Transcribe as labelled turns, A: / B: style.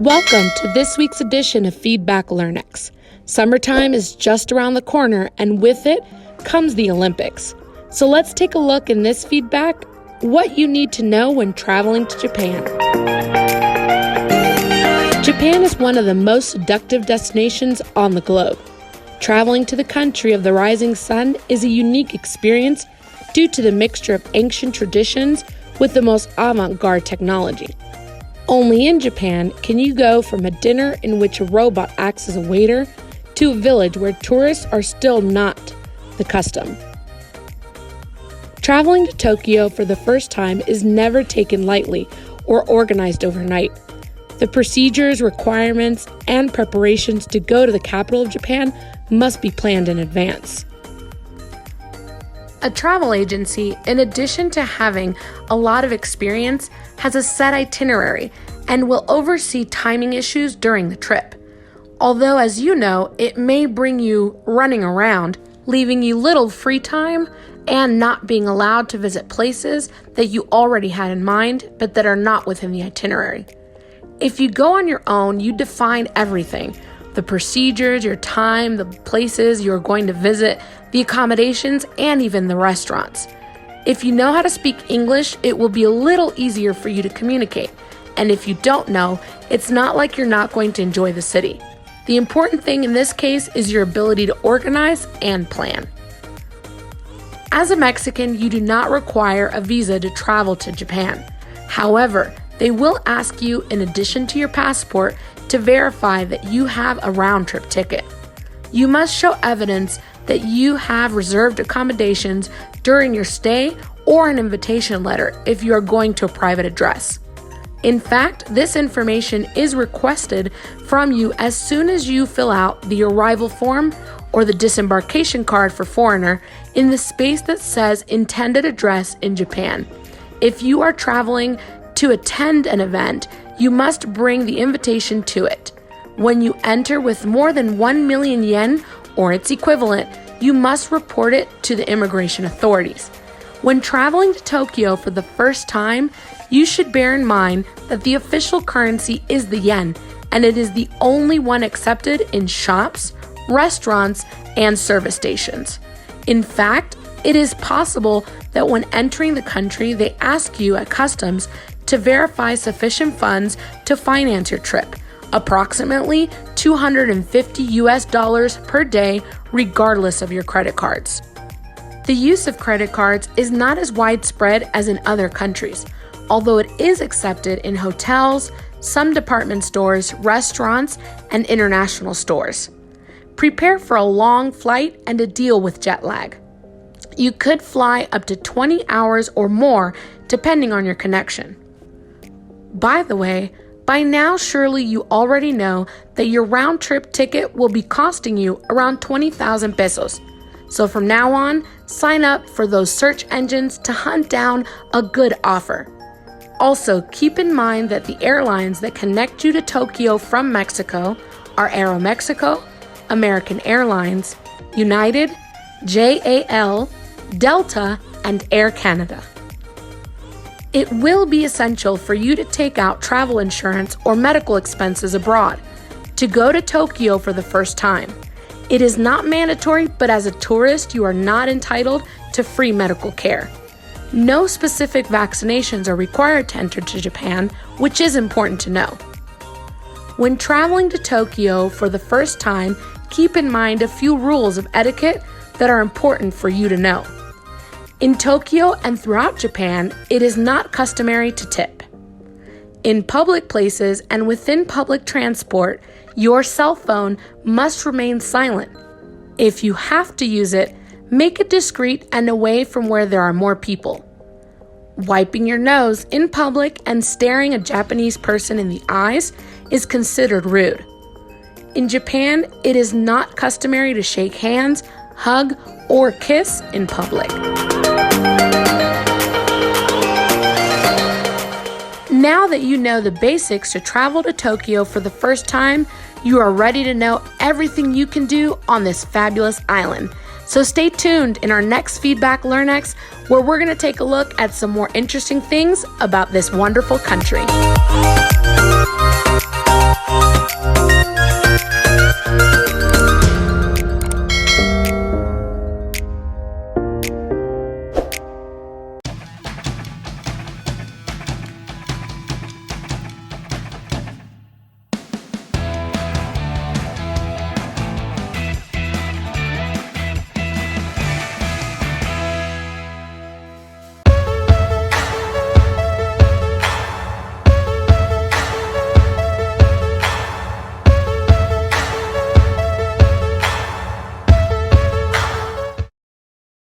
A: Welcome to this week's edition of Feedback Learnex. Summertime is just around the corner, and with it comes the Olympics. So let's take a look in this feedback what you need to know when traveling to Japan. Japan is one of the most seductive destinations on the globe. Traveling to the country of the rising sun is a unique experience due to the mixture of ancient traditions with the most avant-garde technology. Only in Japan can you go from a dinner in which a robot acts as a waiter to a village where tourists are still not the custom. Traveling to Tokyo for the first time is never taken lightly or organized overnight. The procedures, requirements, and preparations to go to the capital of Japan must be planned in advance. A travel agency, in addition to having a lot of experience, has a set itinerary and will oversee timing issues during the trip. Although, as you know, it may bring you running around, leaving you little free time and not being allowed to visit places that you already had in mind but that are not within the itinerary. If you go on your own, you define everything: the procedures, your time, the places you're going to visit, the accommodations, and even the restaurants. If you know how to speak English, it will be a little easier for you to communicate. And if you don't know, it's not like you're not going to enjoy the city. The important thing in this case is your ability to organize and plan. As a Mexican, you do not require a visa to travel to Japan. However, they will ask you, in addition to your passport, to verify that you have a round-trip ticket. You must show evidence that you have reserved accommodations during your stay or an invitation letter if you are going to a private address. In fact, this information is requested from you as soon as you fill out the arrival form or the disembarkation card for foreigner in the space that says intended address in Japan. If you are traveling to attend an event, you must bring the invitation to it. When you enter with more than 1 million yen or its equivalent, you must report it to the immigration authorities. When traveling to Tokyo for the first time, you should bear in mind that the official currency is the yen, and it is the only one accepted in shops, restaurants, and service stations. In fact, it is possible that when entering the country, they ask you at customs to verify sufficient funds to finance your trip, approximately $250 per day, regardless of your credit cards. The use of credit cards is not as widespread as in other countries, although it is accepted in hotels, some department stores, restaurants, and international stores. Prepare for a long flight and to deal with jet lag. You could fly up to 20 hours or more, depending on your connection. By the way, by now surely you already know that your round-trip ticket will be costing you around 20,000 pesos. So from now on, sign up for those search engines to hunt down a good offer. Also, keep in mind that the airlines that connect you to Tokyo from Mexico are Aeromexico, American Airlines, United, JAL, Delta, and Air Canada. It will be essential for you to take out travel insurance or medical expenses abroad to go to Tokyo for the first time. It is not mandatory, but as a tourist, you are not entitled to free medical care. No specific vaccinations are required to enter to Japan, which is important to know. When traveling to Tokyo for the first time, keep in mind a few rules of etiquette that are important for you to know. In Tokyo and throughout Japan, it is not customary to tip. In public places and within public transport, your cell phone must remain silent. If you have to use it, make it discreet and away from where there are more people. Wiping your nose in public and staring a Japanese person in the eyes is considered rude. In Japan, it is not customary to shake hands, hug, or kiss in public. Now that you know the basics to travel to Tokyo for the first time, you are ready to know everything you can do on this fabulous island. So stay tuned in our next Feedback Learnex, where we're going to take a look at some more interesting things about this wonderful country.